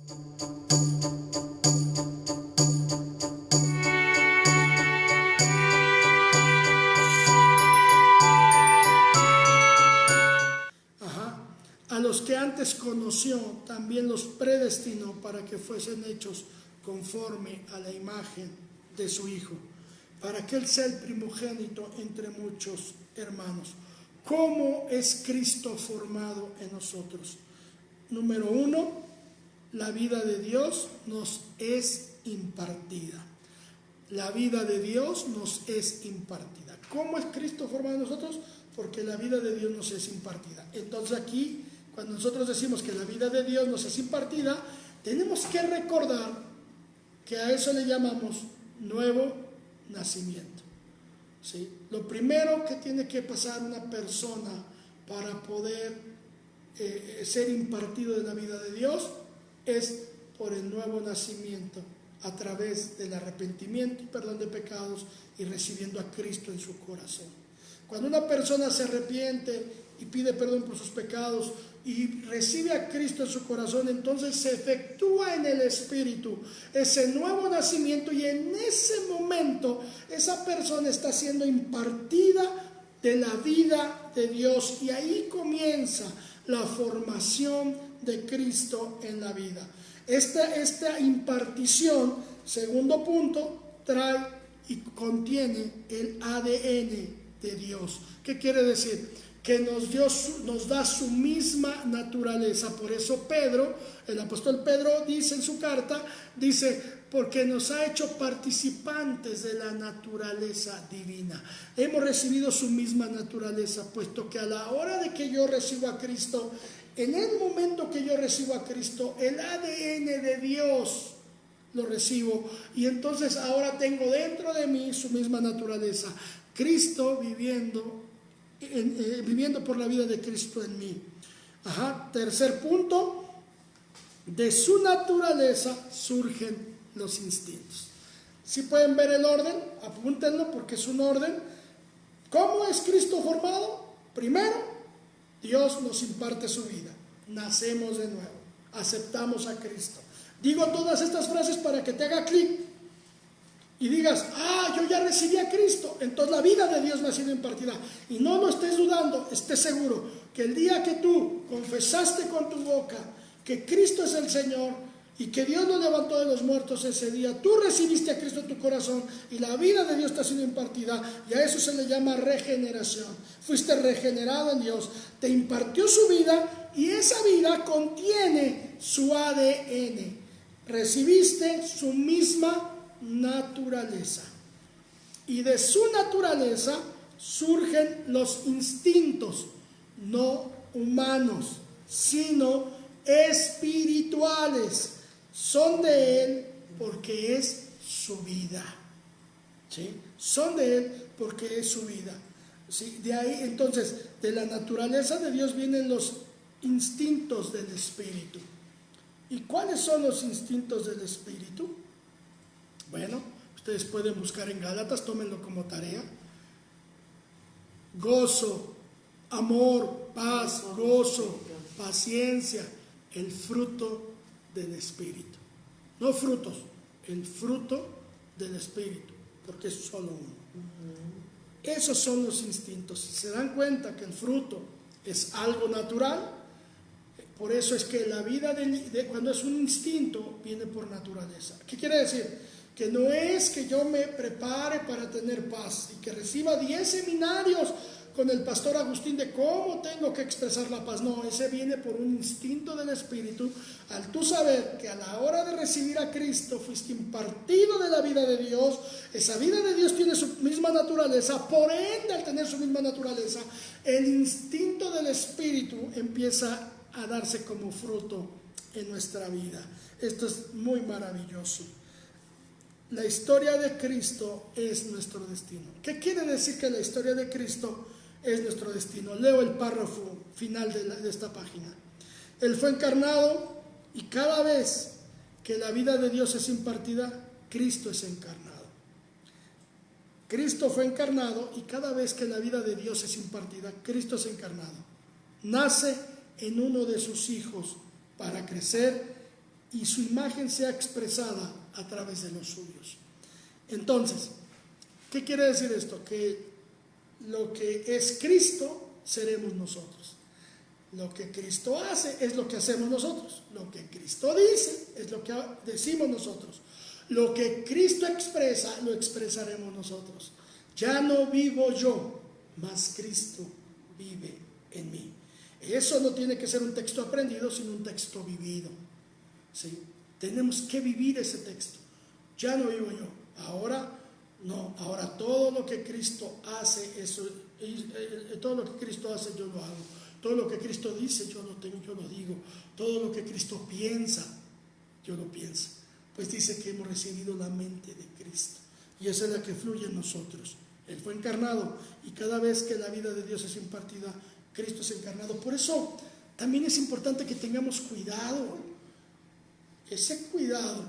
A los que antes conoció, también los predestinó para que fuesen hechos conforme a la imagen de su Hijo, para que Él sea el primogénito entre muchos hermanos. ¿Cómo es Cristo formado en nosotros? Número 1, la vida de Dios nos es impartida. La vida de Dios nos es impartida. ¿Cómo es Cristo formado en nosotros? Porque la vida de Dios nos es impartida. Entonces aquí, cuando nosotros decimos que la vida de Dios nos es impartida, tenemos que recordar que a eso le llamamos nuevo nacimiento. ¿Sí? Lo primero que tiene que pasar una persona para poder ser impartido de la vida de Dios es por el nuevo nacimiento, a través del arrepentimiento y perdón de pecados y recibiendo a Cristo en su corazón. Cuando una persona se arrepiente y pide perdón por sus pecados y recibe a Cristo en su corazón, entonces se efectúa en el Espíritu ese nuevo nacimiento, y en ese momento esa persona está siendo impartida de la vida de Dios, y ahí comienza la formación de Cristo en la vida. Esta impartición, segundo punto, trae y contiene el ADN de Dios. ¿Qué quiere decir? Que nos da su misma naturaleza. Por eso Pedro, el apóstol Pedro dice en su carta, porque nos ha hecho participantes de la naturaleza divina. Hemos recibido su misma naturaleza, puesto que a la hora de que yo recibo a Cristo, en el momento que yo recibo a Cristo, el ADN de Dios lo recibo, y entonces ahora tengo dentro de mí su misma naturaleza. Cristo viviendo por la vida de Cristo en mí. Tercer punto, de su naturaleza surgen los instintos. Si pueden ver el orden, apúntenlo porque es un orden. ¿Cómo es Cristo formado? Primero, Dios nos imparte su vida, nacemos de nuevo, aceptamos a Cristo. Digo todas estas frases para que te haga clic y digas, yo ya recibí a Cristo, entonces la vida de Dios me ha sido impartida. Y no lo estés dudando, estés seguro que el día que tú confesaste con tu boca que Cristo es el Señor y que Dios lo levantó de los muertos, ese día tú recibiste a Cristo en tu corazón y la vida de Dios te ha sido impartida, y a eso se le llama regeneración. Fuiste regenerado en Dios, te impartió su vida, y esa vida contiene su ADN. Recibiste su misma naturaleza, y de su naturaleza surgen los instintos, no humanos, sino espirituales. Son de Él porque es su vida. ¿Sí? Son de Él porque es su vida. ¿Sí? De ahí, entonces, de la naturaleza de Dios vienen los instintos del Espíritu. ¿Y cuáles son los instintos del Espíritu? Bueno, ustedes pueden buscar en Gálatas, tómenlo como tarea. Gozo, amor, paz, gozo, paciencia, el fruto del Espíritu. No frutos, el fruto del Espíritu, porque es solo uno. Esos son los instintos. Si se dan cuenta que el fruto es algo natural, por eso es que la vida cuando es un instinto, viene por naturaleza. ¿Qué quiere decir? Que no es que yo me prepare para tener paz y que reciba 10 seminarios con el pastor Agustín de cómo tengo que expresar la paz. No, ese viene por un instinto del Espíritu, al tú saber que a la hora de recibir a Cristo fuiste impartido de la vida de Dios. Esa vida de Dios tiene su misma naturaleza, por ende, al tener su misma naturaleza, el instinto del Espíritu empieza a darse como fruto en nuestra vida. Esto es muy maravilloso. La historia de Cristo es nuestro destino. ¿Qué quiere decir que la historia de Cristo es nuestro destino? Leo el párrafo final de esta página. Él fue encarnado, y cada vez que la vida de Dios es impartida, Cristo es encarnado. Cristo fue encarnado, y cada vez que la vida de Dios es impartida, Cristo es encarnado. Nace en uno de sus hijos para crecer y su imagen sea expresada a través de los suyos. Entonces, ¿qué quiere decir esto? Que lo que es Cristo seremos nosotros. Lo que Cristo hace es lo que hacemos nosotros. Lo que Cristo dice es lo que decimos nosotros. Lo que Cristo expresa, lo expresaremos nosotros. Ya no vivo yo, mas Cristo vive en mí. Eso no tiene que ser un texto aprendido, sino un texto vivido. ¿Sí? Tenemos que vivir ese texto. Ya no vivo yo, ahora no, ahora todo lo que Cristo hace, todo lo que Cristo hace yo lo hago. Todo lo que Cristo dice yo lo tengo, yo lo digo. Todo lo que Cristo piensa, yo lo pienso. Pues dice que hemos recibido la mente de Cristo. Y esa es la que fluye en nosotros. Él fue encarnado y cada vez que la vida de Dios es impartida, Cristo es encarnado. Por eso también es importante que tengamos cuidado. Ese cuidado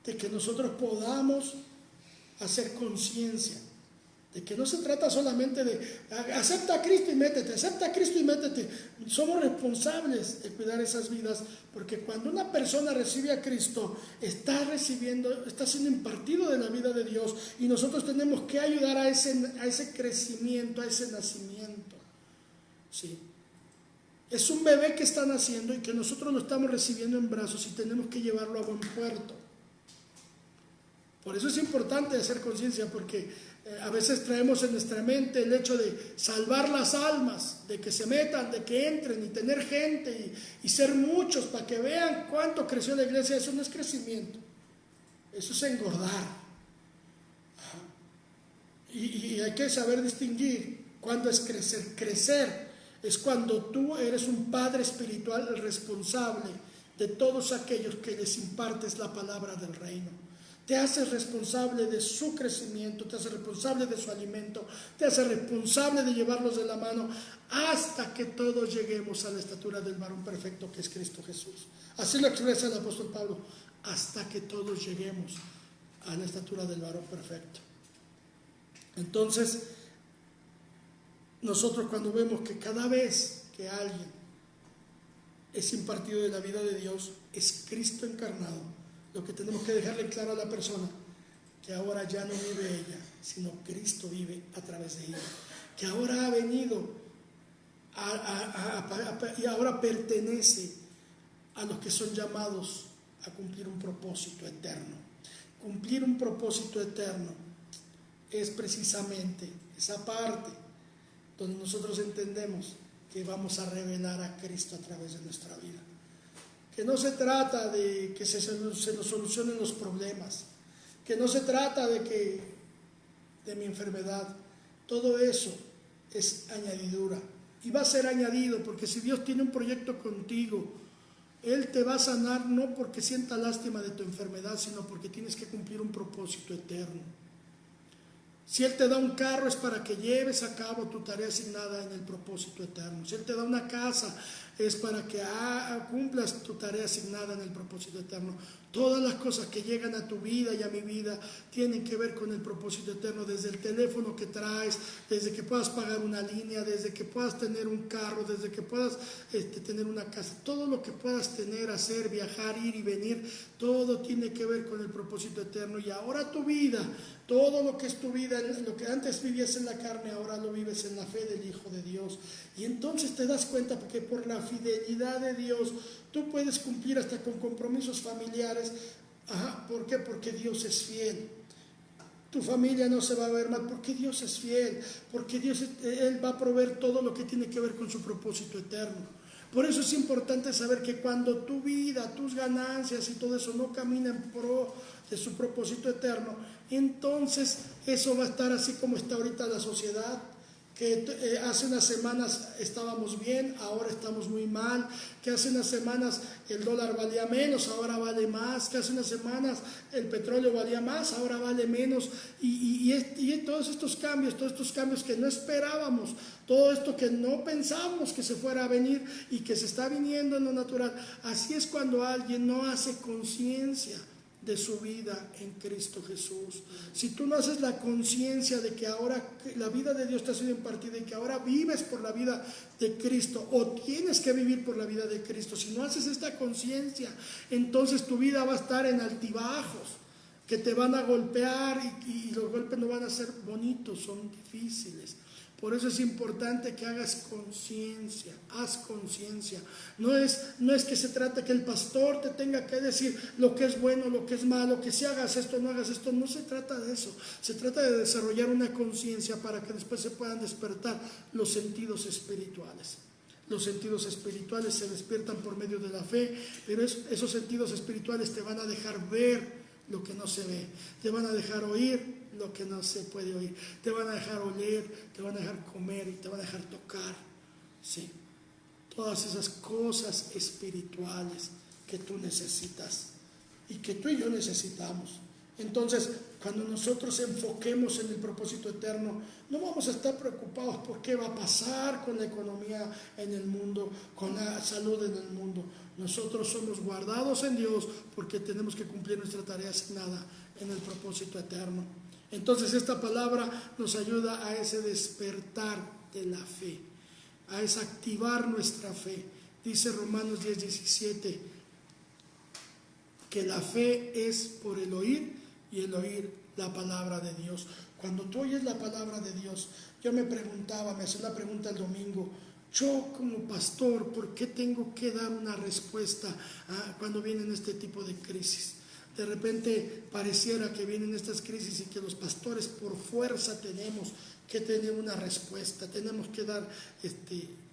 de que nosotros podamos hacer conciencia. De que no se trata solamente de acepta a Cristo y métete, acepta a Cristo y métete. Somos responsables de cuidar esas vidas, porque cuando una persona recibe a Cristo, está siendo impartido de la vida de Dios, y nosotros tenemos que ayudar a ese crecimiento, a ese nacimiento. ¿Sí? Es un bebé que está naciendo y que nosotros lo estamos recibiendo en brazos y tenemos que llevarlo a buen puerto. Por eso es importante hacer conciencia, porque a veces traemos en nuestra mente el hecho de salvar las almas, de que se metan, de que entren y tener gente y ser muchos para que vean cuánto creció la iglesia. Eso no es crecimiento, eso es engordar. Y hay que saber distinguir cuándo es crecer. Crecer es cuando tú eres un padre espiritual responsable de todos aquellos que les impartes la palabra del reino. Te haces responsable de su crecimiento, te haces responsable de su alimento, te haces responsable de llevarlos de la mano hasta que todos lleguemos a la estatura del varón perfecto que es Cristo Jesús. Así lo expresa el apóstol Pablo, hasta que todos lleguemos a la estatura del varón perfecto. Entonces, nosotros cuando vemos que cada vez que alguien es impartido de la vida de Dios, es Cristo encarnado, lo que tenemos que dejarle claro a la persona, que ahora ya no vive ella, sino Cristo vive a través de ella, que ahora ha venido y ahora pertenece a los que son llamados a cumplir un propósito eterno. Cumplir un propósito eterno es precisamente esa parte donde nosotros entendemos que vamos a revelar a Cristo a través de nuestra vida. Que no se trata de que se nos solucionen los problemas, que no se trata de mi enfermedad. Todo eso es añadidura y va a ser añadido, porque si Dios tiene un proyecto contigo, Él te va a sanar no porque sienta lástima de tu enfermedad, sino porque tienes que cumplir un propósito eterno. Si Él te da un carro es para que lleves a cabo tu tarea asignada en el propósito eterno. Si Él te da una casa es para que cumplas tu tarea asignada en el propósito eterno. Todas las cosas que llegan a tu vida y a mi vida tienen que ver con el propósito eterno, desde el teléfono que traes, desde que puedas pagar una línea, desde que puedas tener un carro, desde que puedas tener una casa. Todo lo que puedas tener, hacer, viajar, ir y venir, todo tiene que ver con el propósito eterno. Y ahora tu vida, todo lo que es tu vida, lo que antes vivías en la carne, ahora lo vives en la fe del Hijo de Dios. Y entonces te das cuenta que por la fidelidad de Dios tú puedes cumplir hasta con compromisos familiares. ¿Por qué? Porque Dios es fiel. Tu familia no se va a ver mal porque Dios es fiel, porque Él va a proveer todo lo que tiene que ver con su propósito eterno. Por eso es importante saber que cuando tu vida, tus ganancias y todo eso no camina en pro de su propósito eterno, entonces eso va a estar así como está ahorita la sociedad, que hace unas semanas estábamos bien, ahora estamos muy mal, que hace unas semanas el dólar valía menos, ahora vale más, que hace unas semanas el petróleo valía más, ahora vale menos, y todos estos cambios que no esperábamos, todo esto que no pensábamos que se fuera a venir y que se está viniendo en lo natural. Así es cuando alguien no hace conciencia de su vida en Cristo Jesús. Si tú no haces la conciencia de que ahora la vida de Dios te ha sido impartida y que ahora vives por la vida de Cristo o tienes que vivir por la vida de Cristo, si no haces esta conciencia, entonces tu vida va a estar en altibajos que te van a golpear y los golpes no van a ser bonitos, son difíciles. Por eso es importante que hagas conciencia, haz conciencia. No es que se trata que el pastor te tenga que decir lo que es bueno, lo que es malo, que si hagas esto, no hagas esto. No se trata de eso. Se trata de desarrollar una conciencia para que después se puedan despertar los sentidos espirituales. Los sentidos espirituales se despiertan por medio de la fe, pero esos sentidos espirituales te van a dejar ver lo que no se ve, te van a dejar oír lo que no se puede oír, te van a dejar oler, te van a dejar comer y te van a dejar tocar, sí, todas esas cosas espirituales que tú necesitas y que tú y yo necesitamos. Entonces, cuando nosotros enfoquemos en el propósito eterno, no vamos a estar preocupados por qué va a pasar con la economía en el mundo, con la salud en el mundo. Nosotros somos guardados en Dios porque tenemos que cumplir nuestra tarea asignada en el propósito eterno. Entonces esta palabra nos ayuda a ese despertar de la fe, a ese activar nuestra fe. Dice Romanos 10:17 que la fe es por el oír y el oír la palabra de Dios. Cuando tú oyes la palabra de Dios, yo me hacía la pregunta el domingo, yo como pastor, ¿por qué tengo que dar una respuesta cuando vienen este tipo de crisis? De repente pareciera que vienen estas crisis y que los pastores por fuerza tenemos que tener una respuesta, tenemos que dar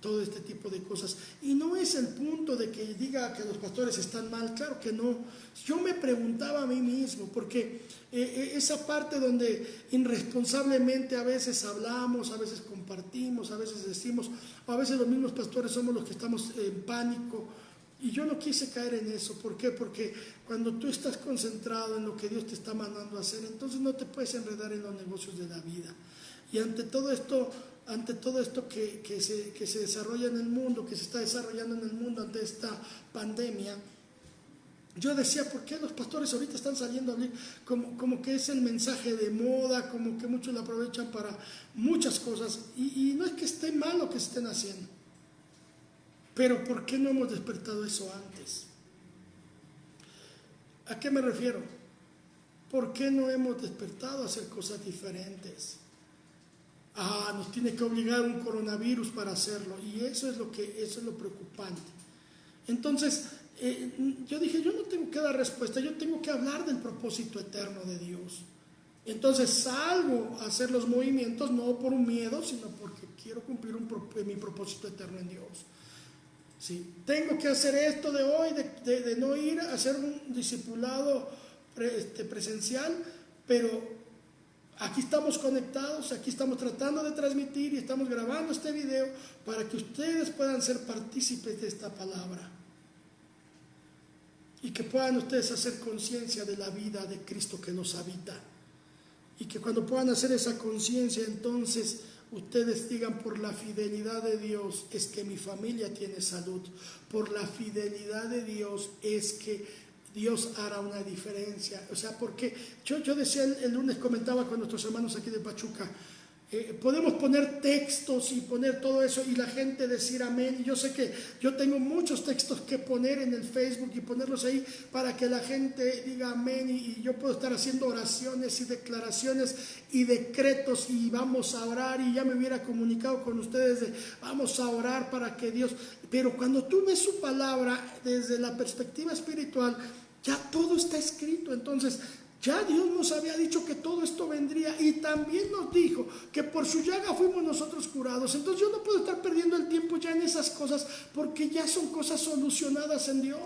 todo este tipo de cosas. Y no es el punto de que diga que los pastores están mal, claro que no. Yo me preguntaba a mí mismo, porque esa parte donde irresponsablemente a veces hablamos, a veces compartimos, a veces decimos, o a veces los mismos pastores somos los que estamos en pánico. Y yo no quise caer en eso. ¿Por qué? Porque cuando tú estás concentrado en lo que Dios te está mandando a hacer, entonces no te puedes enredar en los negocios de la vida. Y ante todo esto que se desarrolla en el mundo, que se está desarrollando en el mundo ante esta pandemia, yo decía, ¿por qué los pastores ahorita están saliendo a hablar como que es el mensaje de moda, como que muchos lo aprovechan para muchas cosas? Y no es que esté mal lo que estén haciendo. Pero ¿por qué no hemos despertado eso antes? ¿A qué me refiero? ¿Por qué no hemos despertado a hacer cosas diferentes? Nos tiene que obligar un coronavirus para hacerlo, y eso es lo preocupante. Entonces, yo dije, yo no tengo que dar respuesta, yo tengo que hablar del propósito eterno de Dios. Entonces salgo a hacer los movimientos no por un miedo, sino porque quiero cumplir mi propósito eterno en Dios. Sí, tengo que hacer esto de hoy, de no ir a hacer un discipulado presencial, pero aquí estamos conectados, aquí estamos tratando de transmitir y estamos grabando este video para que ustedes puedan ser partícipes de esta palabra y que puedan ustedes hacer conciencia de la vida de Cristo que nos habita, y que cuando puedan hacer esa conciencia, entonces ustedes digan, por la fidelidad de Dios es que mi familia tiene salud, por la fidelidad de Dios es que Dios hará una diferencia. O sea, porque yo decía el lunes, comentaba con nuestros hermanos aquí de Pachuca, podemos poner textos y poner todo eso y la gente decir amén. Y yo sé que yo tengo muchos textos que poner en el Facebook y ponerlos ahí para que la gente diga amén, y yo puedo estar haciendo oraciones y declaraciones y decretos y vamos a orar, y ya me hubiera comunicado con ustedes de vamos a orar para que Dios, pero cuando tú ves su palabra desde la perspectiva espiritual, ya todo está escrito. Entonces ya Dios nos había dicho que todo esto vendría, y también nos dijo que por su llaga fuimos nosotros curados. Entonces yo no puedo estar perdiendo el tiempo ya en esas cosas, porque ya son cosas solucionadas en Dios.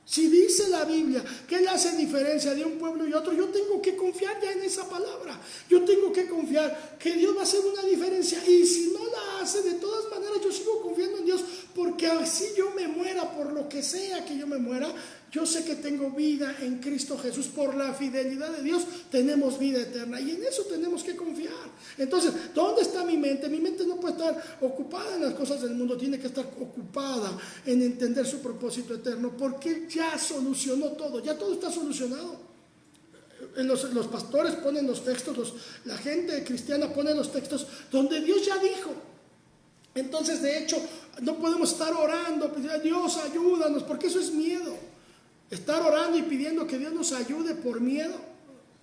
Si dice la Biblia que Él hace diferencia de un pueblo y otro, yo tengo que confiar ya en esa palabra. Yo tengo que confiar que Dios va a hacer una diferencia, y si no la pase, de todas maneras yo sigo confiando en Dios, porque así yo me muera, por lo que sea que yo me muera, yo sé que tengo vida en Cristo Jesús. Por la fidelidad de Dios tenemos vida eterna, y en eso tenemos que confiar. Entonces, ¿dónde está mi mente? Mi mente no puede estar ocupada en las cosas del mundo, tiene que estar ocupada en entender su propósito eterno, porque Él ya solucionó todo, ya todo está solucionado. Los pastores ponen los textos, la gente cristiana pone los textos donde Dios ya dijo. Entonces, de hecho, no podemos estar orando, Dios ayúdanos, porque eso es miedo. Estar orando y pidiendo que Dios nos ayude por miedo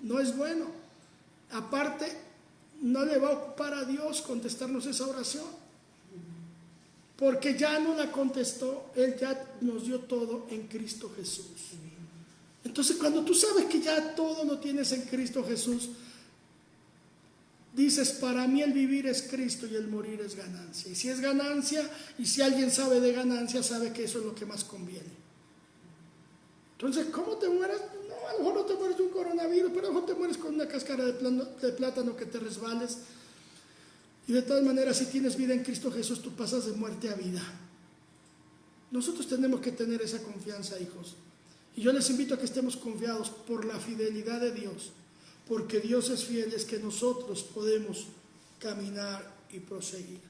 no es bueno. Aparte, no le va a ocupar a Dios contestarnos esa oración, porque ya no la contestó. Él ya nos dio todo en Cristo Jesús. Entonces, cuando tú sabes que ya todo lo tienes en Cristo Jesús, dices, para mí el vivir es Cristo y el morir es ganancia. Y si es ganancia, y si alguien sabe de ganancia, sabe que eso es lo que más conviene. Entonces, ¿cómo te mueres? No, a lo mejor no te mueres de un coronavirus, pero a lo mejor te mueres con una cáscara de plátano que te resbales. Y de todas maneras, si tienes vida en Cristo Jesús, tú pasas de muerte a vida. Nosotros tenemos que tener esa confianza, hijos. Y yo les invito a que estemos confiados por la fidelidad de Dios, porque Dios es fiel, es que nosotros podemos caminar y proseguir.